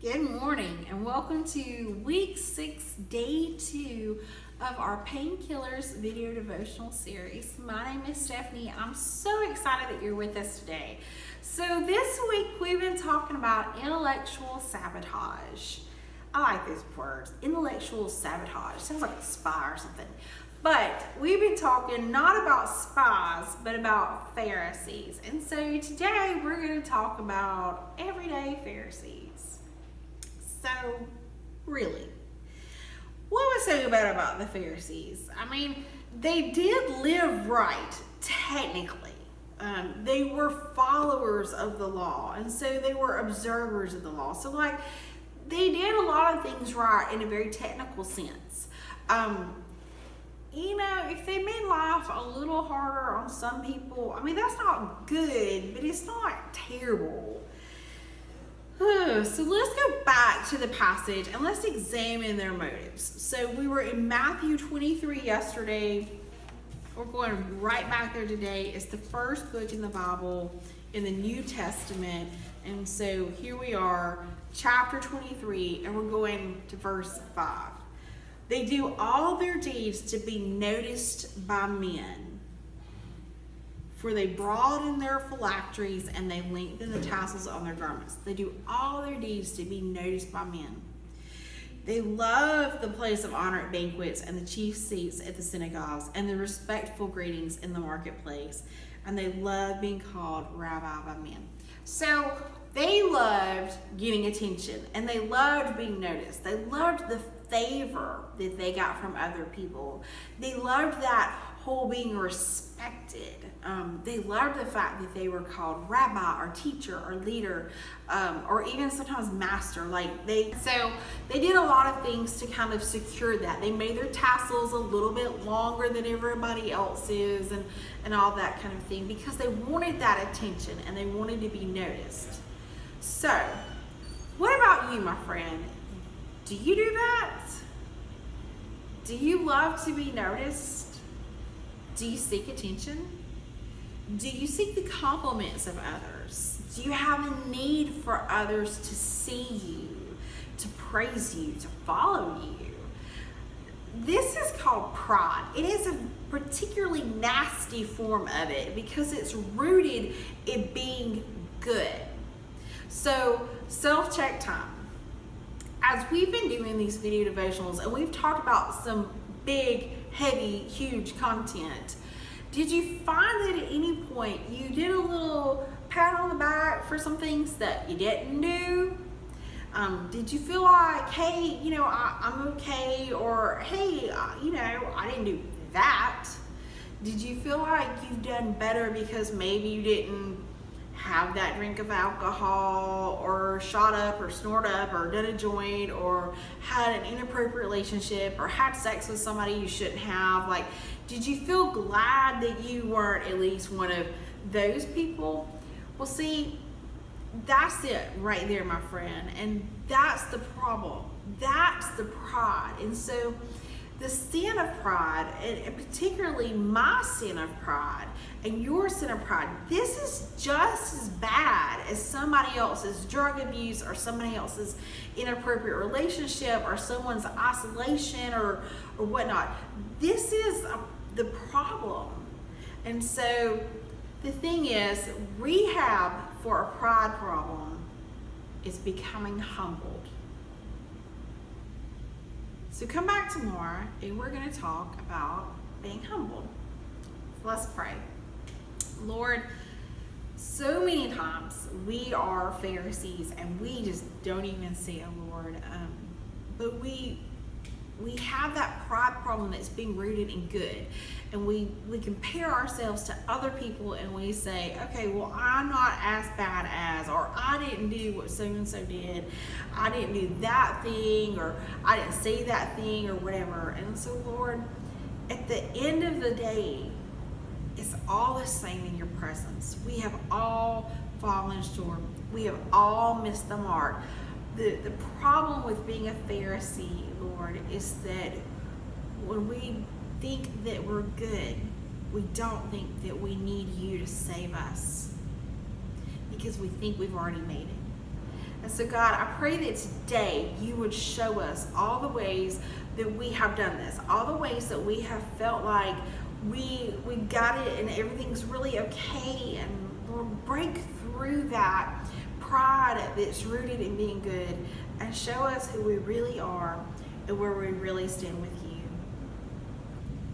Good morning and welcome to week 6, day 2 of our Painkillers video devotional series. My name is Stephanie. I'm so excited that you're with us today. So this week we've been talking about intellectual sabotage. I like those words, intellectual sabotage. Sounds like a spy or something. But we've been talking not about spies, but about Pharisees. And so today we're going to talk about everyday Pharisees. So, really, what was so bad about the Pharisees? I mean, they did live right, technically. They were followers of the law, and so they were observers of the law. So, they did a lot of things right in a very technical sense. If they made life a little harder on some people, I mean, that's not good, but it's not terrible. So let's go back to the passage and let's examine their motives. So we were in Matthew 23 yesterday. We're going right back there today. It's the first book in the Bible in the New Testament. And so here we are, chapter 23, and we're going to verse 5. They do all their deeds to be noticed by men. For they broaden their phylacteries and they lengthen the tassels on their garments. They do all their deeds to be noticed by men. They love the place of honor at banquets and the chief seats at the synagogues and the respectful greetings in the marketplace. And they love being called Rabbi by men. So they loved getting attention and they loved being noticed. They loved the favor that they got from other people. They loved that whole being respected. They loved the fact that they were called rabbi or teacher or leader, or even sometimes master. So they did a lot of things to kind of secure that. They made their tassels a little bit longer than everybody else's and all that kind of thing because they wanted that attention and they wanted to be noticed. So, what about you, my friend? Do you do that? Do you love to be noticed? Do you seek attention? Do you seek the compliments of others? Do you have a need for others to see you, to praise you, to follow you? This is called pride. It is a particularly nasty form of it because it's rooted in being good. So, self-check time. As we've been doing these video devotionals and we've talked about some big, heavy, huge content, did you find that at any point you did a little pat on the back for some things that you didn't do? Did you feel like, hey, I'm okay, or hey, I didn't do that? Did you feel like you've done better because maybe you didn't have that drink of alcohol or shot up or snort up or done a joint or had an inappropriate relationship or had sex with somebody you shouldn't have? Did you feel glad that you weren't at least one of those people? Well, see, that's it right there, my friend. And that's the problem. That's the pride. And so the sin of pride, and particularly my sin of pride and your sin of pride, this is just as bad as somebody else's drug abuse or somebody else's inappropriate relationship or someone's isolation or whatnot. This is the problem. And so the thing is, rehab for a pride problem is becoming humbled. So come back tomorrow and we're going to talk about being humbled. Let's pray. Lord, so many times we are Pharisees and we just don't even see it, Lord. But we have that pride problem that's being rooted in good. And we compare ourselves to other people and we say, okay, well, I'm not as bad as, or I didn't do what so-and-so did. I didn't do that thing, or I didn't say that thing, or whatever. And so, Lord, at the end of the day, it's all the same in your presence. We have all fallen short. We have all missed the mark. The problem with being a Pharisee, Lord, is that when we think that we're good, we don't think that we need you to save us because we think we've already made it. And so God, I pray that today you would show us all the ways that we have done this, all the ways that we have felt like we got it and everything's really okay, and Lord, break through that pride that's rooted in being good and show us who we really are and where we really stand with you.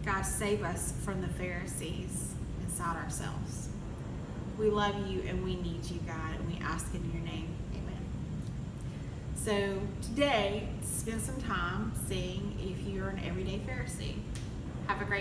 God, save us from the Pharisees inside ourselves. We love you and we need you, God, and we ask in your name. Amen. So today, spend some time seeing if you're an everyday Pharisee. Have a great day.